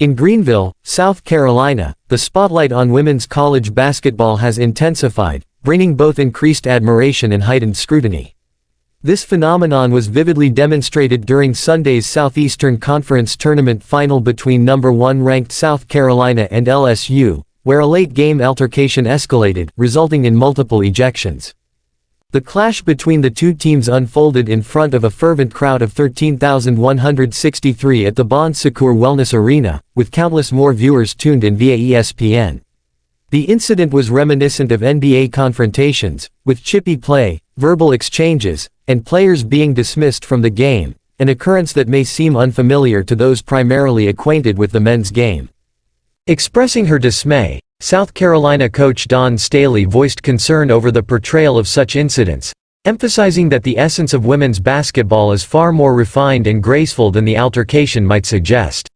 In Greenville, South Carolina, the spotlight on women's college basketball has intensified, bringing both increased admiration and heightened scrutiny. This phenomenon was vividly demonstrated during Sunday's Southeastern Conference tournament final between number 1 ranked South Carolina and LSU, where a late-game altercation escalated, resulting in multiple ejections. The clash between the two teams unfolded in front of a fervent crowd of 13,163 at the Bon Secours Wellness Arena, with countless more viewers tuned in via ESPN. The incident was reminiscent of NBA confrontations, with chippy play, verbal exchanges, and players being dismissed from the game, an occurrence that may seem unfamiliar to those primarily acquainted with the men's game. Expressing her dismay, South Carolina coach Dawn Staley voiced concern over the portrayal of such incidents, emphasizing that the essence of women's basketball is far more refined and graceful than the altercation might suggest.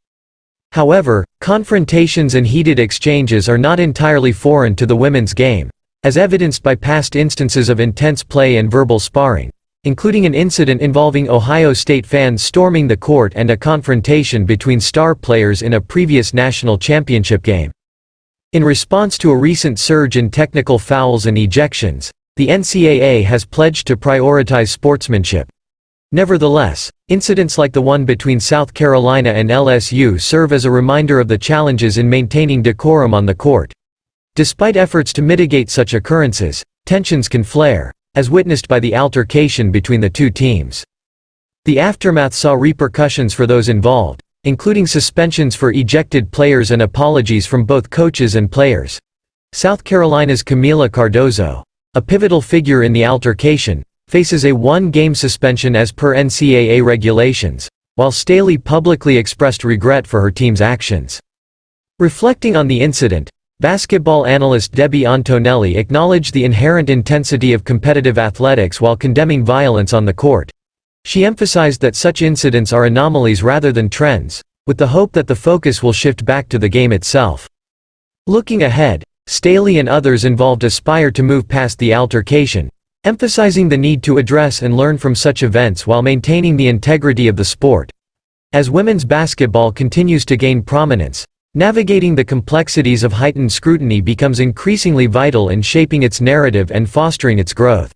However, confrontations and heated exchanges are not entirely foreign to the women's game, as evidenced by past instances of intense play and verbal sparring, including an incident involving Ohio State fans storming the court and a confrontation between star players in a previous national championship game. In response to a recent surge in technical fouls and ejections, the NCAA has pledged to prioritize sportsmanship. Nevertheless, incidents like the one between South Carolina and LSU serve as a reminder of the challenges in maintaining decorum on the court. Despite efforts to mitigate such occurrences, tensions can flare, as witnessed by the altercation between the two teams. The aftermath saw repercussions for those involved, including suspensions for ejected players and apologies from both coaches and players. South Carolina's Camila Cardozo, a pivotal figure in the altercation, faces a one-game suspension as per NCAA regulations, while Staley publicly expressed regret for her team's actions. Reflecting on the incident, basketball analyst Debbie Antonelli acknowledged the inherent intensity of competitive athletics while condemning violence on the court. She emphasized that such incidents are anomalies rather than trends, with the hope that the focus will shift back to the game itself. Looking ahead, Staley and others involved aspire to move past the altercation, emphasizing the need to address and learn from such events while maintaining the integrity of the sport. As women's basketball continues to gain prominence, navigating the complexities of heightened scrutiny becomes increasingly vital in shaping its narrative and fostering its growth.